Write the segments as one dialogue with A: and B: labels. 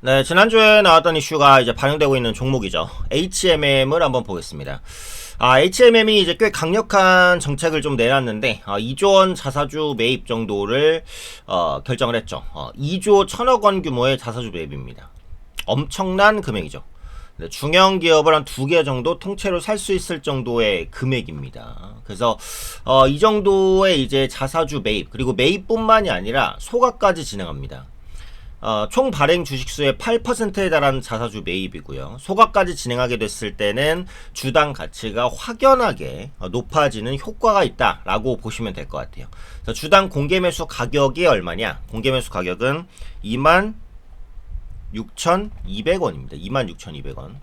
A: 네, 지난주에 나왔던 이슈가 이제 반영되고 있는 종목이죠. HMM을 한번 보겠습니다. HMM이 이제 꽤 강력한 정책을 좀 내놨는데, 2조 원 자사주 매입 정도를, 결정을 했죠. 2조 1000억 원 규모의 자사주 매입입니다. 엄청난 금액이죠. 네, 중형 기업을 한 2개 정도 통째로 살 수 있을 정도의 금액입니다. 그래서, 이 정도의 이제 자사주 매입, 그리고 매입뿐만이 아니라 소각까지 진행합니다. 총 발행 주식수의 8%에 달하는 자사주 매입이고요. 소각까지 진행하게 됐을 때는 주당 가치가 확연하게 높아지는 효과가 있다라고 보시면 될 것 같아요. 그래서 주당 공개 매수 가격이 얼마냐? 공개 매수 가격은 26,200원입니다. 26,200원.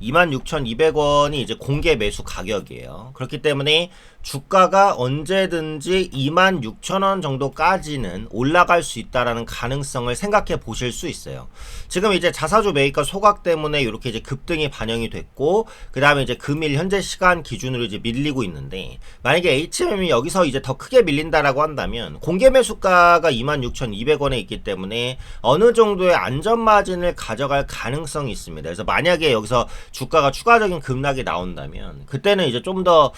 A: 26,200원이 이제 공개 매수 가격이에요. 그렇기 때문에 주가가 언제든지 26,000원 정도까지는 올라갈 수 있다라는 가능성을 생각해 보실 수 있어요. 지금 이제 자사주 매입과 소각 때문에 이렇게 이제 급등이 반영이 됐고, 그 다음에 이제 금일 현재 시간 기준으로 이제 밀리고 있는데, 만약에 HMM이 여기서 이제 더 크게 밀린다라고 한다면, 공개 매수가가 26,200원에 있기 때문에 어느 정도의 안전 마진을 가져갈 가능성이 있습니다. 그래서 만약에 여기서 주가가 추가적인 급락이 나온다면, 그때는 이제 좀 더,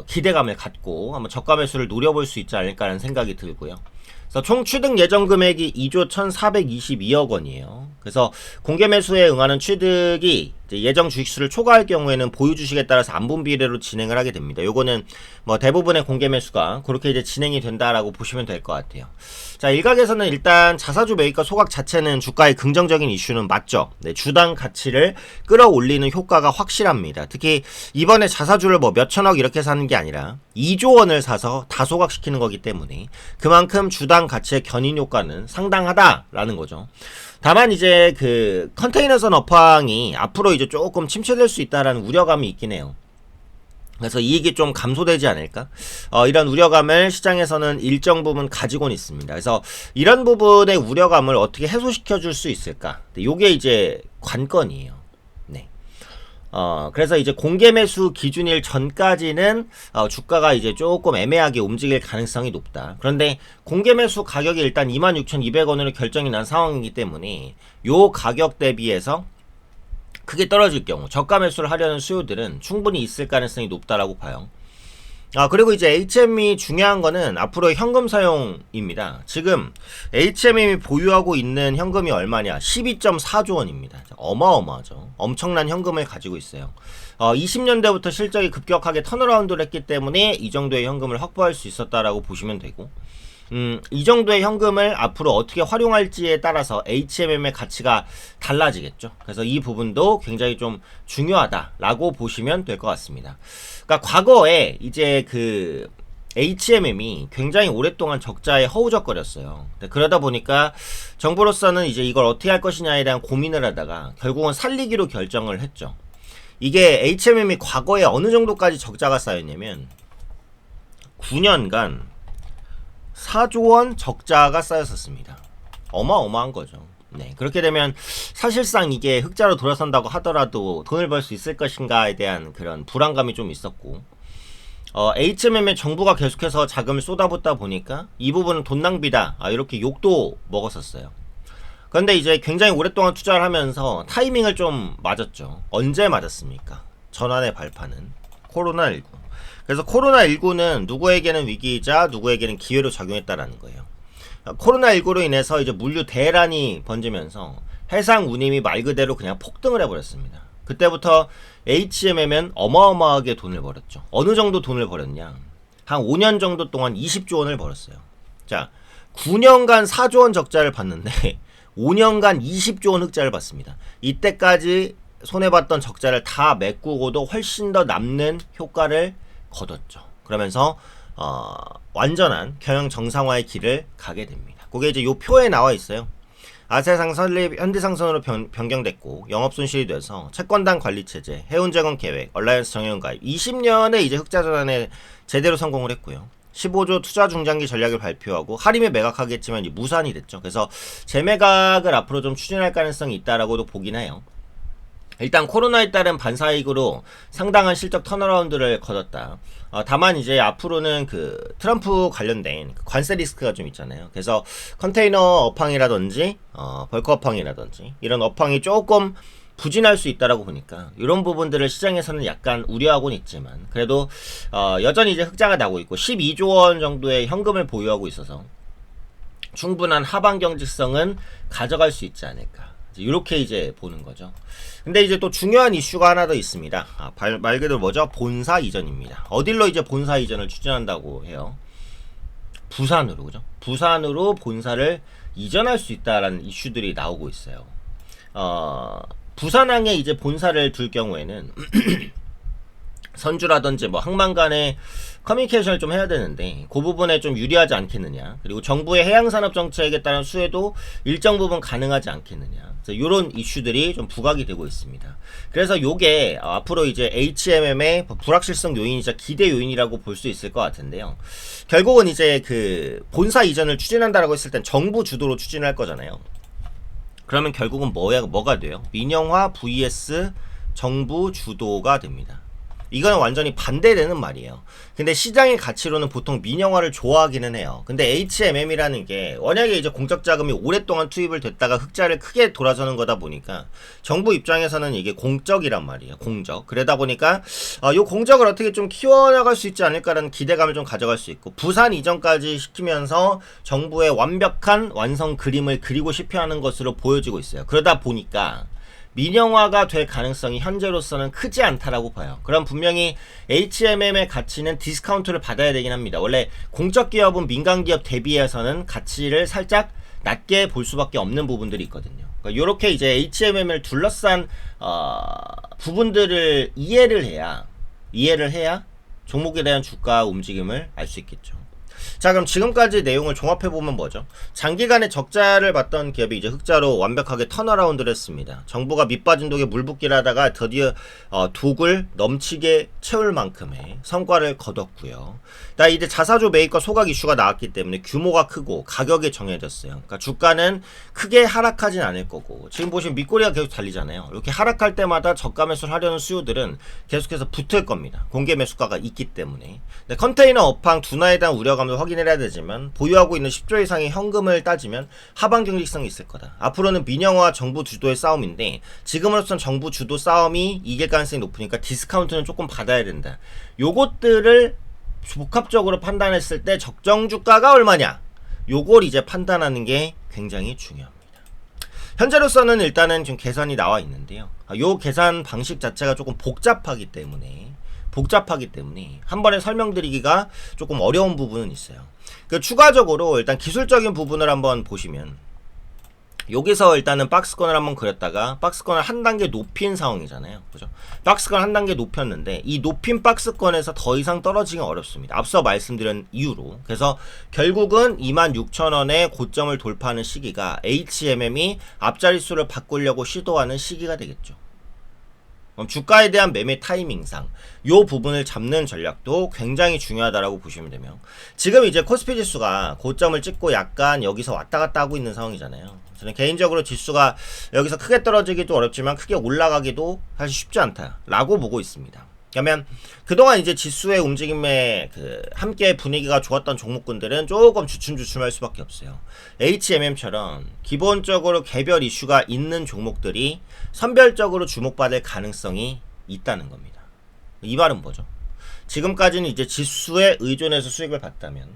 A: 기대감을 갖고 한번 저가 매수를 노려볼 수 있지 않을까라는 생각이 들고요. 그래서 총 취득 예정 금액이 2조 1422억 원이에요. 그래서 공개 매수에 응하는 취득이 예정 주식수를 초과할 경우에는 보유 주식에 따라서 안분 비례로 진행을 하게 됩니다. 요거는 뭐 대부분의 공개 매수가 그렇게 이제 진행이 된다라고 보시면 될 것 같아요. 자, 일각에서는 일단 자사주 매입과 소각 자체는 주가의 긍정적인 이슈는 맞죠. 네, 주당 가치를 끌어올리는 효과가 확실합니다. 특히 이번에 자사주를 뭐 몇천억 이렇게 사는 게 아니라 2조 원을 사서 다 소각시키는 거기 때문에 그만큼 주당 가치의 견인 효과는 상당하다라는 거죠. 다만 이제 그 컨테이너선 업황이 앞으로 이제 조금 침체될 수 있다라는 우려감이 있긴 해요. 그래서 이익이 좀 감소되지 않을까? 이런 우려감을 시장에서는 일정 부분 가지고는 있습니다. 그래서 이런 부분의 우려감을 어떻게 해소시켜 줄 수 있을까? 요게 이제 관건이에요. 네. 그래서 이제 공개 매수 기준일 전까지는 주가가 이제 조금 애매하게 움직일 가능성이 높다. 그런데 공개 매수 가격이 일단 26,200원으로 결정이 난 상황이기 때문에 요 가격 대비해서 크게 떨어질 경우 저가 매수를 하려는 수요들은 충분히 있을 가능성이 높다라고 봐요. 그리고 이제 HM이 중요한 거는 앞으로의 현금 사용입니다. 지금 HM이 보유하고 있는 현금이 얼마냐? 12.4조 원입니다. 어마어마하죠. 엄청난 현금을 가지고 있어요. 20년대부터 실적이 급격하게 턴어라운드를 했기 때문에 이 정도의 현금을 확보할 수 있었다라고 보시면 되고, 이 정도의 현금을 앞으로 어떻게 활용할지에 따라서 HMM의 가치가 달라지겠죠. 그래서 이 부분도 굉장히 좀 중요하다라고 보시면 될 것 같습니다. 그러니까 과거에 이제 그 HMM이 굉장히 오랫동안 적자에 허우적거렸어요. 그러다 보니까 정부로서는 이제 이걸 어떻게 할 것이냐에 대한 고민을 하다가 결국은 살리기로 결정을 했죠. 이게 HMM이 과거에 어느 정도까지 적자가 쌓였냐면 9년간 4조 원 적자가 쌓였었습니다. 어마어마한 거죠. 네, 그렇게 되면 사실상 이게 흑자로 돌아선다고 하더라도 돈을 벌 수 있을 것인가에 대한 그런 불안감이 좀 있었고, HMM에 정부가 계속해서 자금을 쏟아붓다 보니까 이 부분은 돈 낭비다, 이렇게 욕도 먹었었어요. 그런데 이제 굉장히 오랫동안 투자를 하면서 타이밍을 좀 맞았죠. 언제 맞았습니까? 전환의 발판은 코로나19. 그래서 코로나19는 누구에게는 위기이자 누구에게는 기회로 작용했다라는 거예요. 코로나19로 인해서 이제 물류 대란이 번지면서 해상 운임이 말 그대로 그냥 폭등을 해버렸습니다. 그때부터 HMM은 어마어마하게 돈을 벌었죠. 어느 정도 돈을 벌었냐? 한 5년 정도 동안 20조 원을 벌었어요. 자, 9년간 4조 원 적자를 봤는데 5년간 20조 원 흑자를 봤습니다. 이때까지 손해봤던 적자를 다 메꾸고도 훨씬 더 남는 효과를 거뒀죠. 그러면서 완전한 경영 정상화의 길을 가게 됩니다. 그게 이제 요 표에 나와 있어요. 아세상 설립 현대상선으로 변경됐고 영업손실이 돼서 채권단 관리체제, 해운재건 계획, 얼라이언스 정회원 가입 20년에 이제 흑자 전환에 제대로 성공을 했고요. 15조 투자 중장기 전략을 발표하고 하림에 매각하겠지만 이제 무산이 됐죠. 그래서 재매각을 앞으로 좀 추진할 가능성이 있다라고도 보긴 해요. 일단 코로나에 따른 반사이익으로 상당한 실적 턴어라운드를 거뒀다. 다만 이제 앞으로는 그 트럼프 관련된 관세 리스크가 좀 있잖아요. 그래서 컨테이너 업황이라든지 벌크 업황이라든지 이런 업황이 조금 부진할 수 있다라고 보니까 이런 부분들을 시장에서는 약간 우려하고는 있지만 그래도 여전히 이제 흑자가 나고 있고 12조 원 정도의 현금을 보유하고 있어서 충분한 하방 경직성은 가져갈 수 있지 않을까. 이렇게 이제 보는 거죠. 근데 이제 또 중요한 이슈가 하나 더 있습니다. 말 그대로 뭐죠? 본사 이전입니다. 어딜로 이제 본사 이전을 추진한다고 해요? 부산으로, 그죠? 부산으로 본사를 이전할 수 있다라는 이슈들이 나오고 있어요. 부산항에 이제 본사를 둘 경우에는 선주라든지 뭐 항만 간의 커뮤니케이션을 좀 해야 되는데 그 부분에 좀 유리하지 않겠느냐. 그리고 정부의 해양산업 정책에 따른 수혜도 일정 부분 가능하지 않겠느냐. 그래서 이런 이슈들이 좀 부각이 되고 있습니다. 그래서 요게 앞으로 이제 HMM의 불확실성 요인이자 기대 요인이라고 볼 수 있을 것 같은데요. 결국은 이제 그 본사 이전을 추진한다라고 했을 땐 정부 주도로 추진할 거잖아요. 그러면 결국은 뭐가 돼요? 민영화 vs 정부 주도가 됩니다. 이건 완전히 반대되는 말이에요. 근데 시장의 가치로는 보통 민영화를 좋아하기는 해요. 근데 HMM이라는 게 워낙에 이제 공적 자금이 오랫동안 투입을 됐다가 흑자를 크게 돌아서는 거다 보니까 정부 입장에서는 이게 공적이란 말이에요. 공적. 그러다 보니까 요 공적을 어떻게 좀 키워나갈 수 있지 않을까라는 기대감을 좀 가져갈 수 있고 부산 이전까지 시키면서 정부의 완벽한 완성 그림을 그리고 싶어 하는 것으로 보여지고 있어요. 그러다 보니까 민영화가 될 가능성이 현재로서는 크지 않다라고 봐요. 그럼 분명히 HMM의 가치는 디스카운트를 받아야 되긴 합니다. 원래 공적 기업은 민간 기업 대비해서는 가치를 살짝 낮게 볼 수밖에 없는 부분들이 있거든요. 그러니까 이렇게 이제 HMM을 둘러싼 부분들을 이해를 해야 종목에 대한 주가 움직임을 알 수 있겠죠. 자, 그럼 지금까지 내용을 종합해보면 뭐죠? 장기간의 적자를 봤던 기업이 이제 흑자로 완벽하게 턴어라운드를 했습니다. 정부가 밑빠진 독에 물 붓기를 하다가 드디어 독을 넘치게 채울 만큼의 성과를 거뒀고요. 이제 자사주 매입과 소각 이슈가 나왔기 때문에 규모가 크고 가격이 정해졌어요. 그러니까 주가는 크게 하락하진 않을 거고 지금 보시면 밑꼬리가 계속 달리잖아요. 이렇게 하락할 때마다 저가 매수를 하려는 수요들은 계속해서 붙을 겁니다. 공개 매수가가 있기 때문에. 근데 컨테이너 업황 둔화에 대한 우려감도 확인해야 되지만 보유하고 있는 10조 이상의 현금을 따지면 하방 경직성이 있을 거다. 앞으로는 민영화 정부 주도의 싸움인데 지금으로선 정부 주도 싸움이 이길 가능성이 높으니까 디스카운트는 조금 받아야 된다. 요것들을 복합적으로 판단했을 때 적정 주가가 얼마냐? 요걸 이제 판단하는 게 굉장히 중요합니다. 현재로서는 일단은 지금 계산이 나와 있는데요. 요 계산 방식 자체가 조금 복잡하기 때문에 한 번에 설명드리기가 조금 어려운 부분은 있어요. 추가적으로 일단 기술적인 부분을 한번 보시면 여기서 일단은 박스권을 한번 그렸다가 박스권을 한 단계 높인 상황이잖아요. 그죠? 박스권 한 단계 높였는데 이 높인 박스권에서 더 이상 떨어지기 어렵습니다. 앞서 말씀드린 이유로. 그래서 결국은 26,000원의 고점을 돌파하는 시기가 HMM이 앞자리수를 바꾸려고 시도하는 시기가 되겠죠. 그럼 주가에 대한 매매 타이밍상 요 부분을 잡는 전략도 굉장히 중요하다라고 보시면 되며 지금 이제 코스피 지수가 고점을 찍고 약간 여기서 왔다 갔다 하고 있는 상황이잖아요. 저는 개인적으로 지수가 여기서 크게 떨어지기도 어렵지만 크게 올라가기도 사실 쉽지 않다라고 보고 있습니다. 그러면 그동안 이제 지수의 움직임에 함께 분위기가 좋았던 종목군들은 조금 주춤주춤할 수밖에 없어요. HMM처럼 기본적으로 개별 이슈가 있는 종목들이 선별적으로 주목받을 가능성이 있다는 겁니다. 이 말은 뭐죠? 지금까지는 이제 지수에 의존해서 수익을 봤다면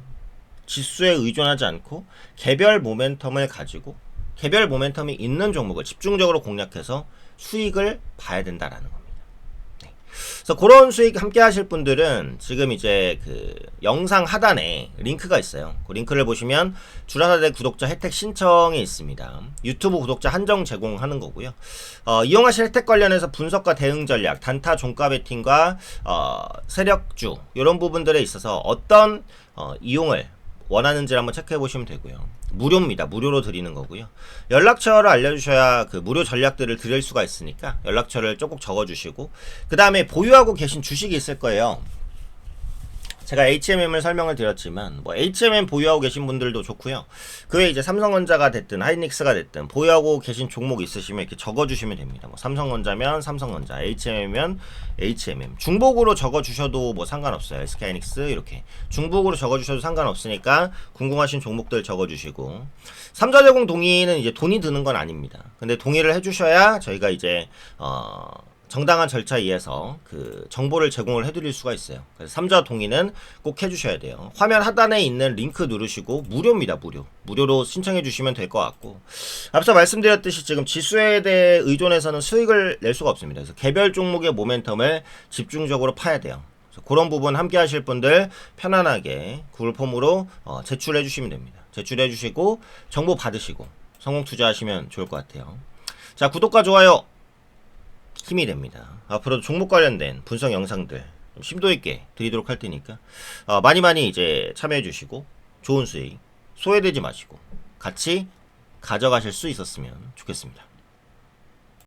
A: 지수에 의존하지 않고 개별 모멘텀을 가지고 개별 모멘텀이 있는 종목을 집중적으로 공략해서 수익을 봐야 된다라는 겁니다. 그래서 그런 수익 함께 하실 분들은 지금 이제 영상 하단에 링크가 있어요. 그 링크를 보시면 주라사대 구독자 혜택 신청이 있습니다. 유튜브 구독자 한정 제공하는 거고요. 이용하실 혜택 관련해서 분석과 대응 전략, 단타 종가 베팅과 세력주 이런 부분들에 있어서 어떤 이용을 원하는지를 한번 체크해 보시면 되고요. 무료입니다. 무료로 드리는 거고요. 연락처를 알려주셔야 무료 전략들을 드릴 수가 있으니까 연락처를 꼭 적어주시고 그 다음에 보유하고 계신 주식이 있을 거예요. 제가 HMM을 설명을 드렸지만 뭐 HMM 보유하고 계신 분들도 좋고요. 그 외에 이제 삼성전자가 됐든 하이닉스가 됐든 보유하고 계신 종목 있으시면 이렇게 적어주시면 됩니다. 뭐 삼성전자면 삼성전자, HMM이면 HMM. 중복으로 적어주셔도 뭐 상관없어요. SK하이닉스 이렇게 중복으로 적어주셔도 상관없으니까 궁금하신 종목들 적어주시고, 삼자제공 동의는 이제 돈이 드는 건 아닙니다. 근데 동의를 해주셔야 저희가 이제 정당한 절차에 의해서 그 정보를 제공을 해드릴 수가 있어요. 그래서 3자 동의는 꼭 해주셔야 돼요. 화면 하단에 있는 링크 누르시고 무료입니다. 무료로 신청해 주시면 될 것 같고, 앞서 말씀드렸듯이 지금 지수에 대해 의존해서는 수익을 낼 수가 없습니다. 그래서 개별 종목의 모멘텀을 집중적으로 파야 돼요. 그래서 그런 부분 함께 하실 분들 편안하게 구글 폼으로 제출해 주시면 됩니다. 제출해 주시고 정보 받으시고 성공 투자하시면 좋을 것 같아요. 자, 구독과 좋아요 힘이 됩니다. 앞으로도 종목 관련된 분석 영상들 좀 심도 있게 드리도록 할 테니까 많이 이제 참여해 주시고 좋은 수익 소외되지 마시고 같이 가져가실 수 있었으면 좋겠습니다.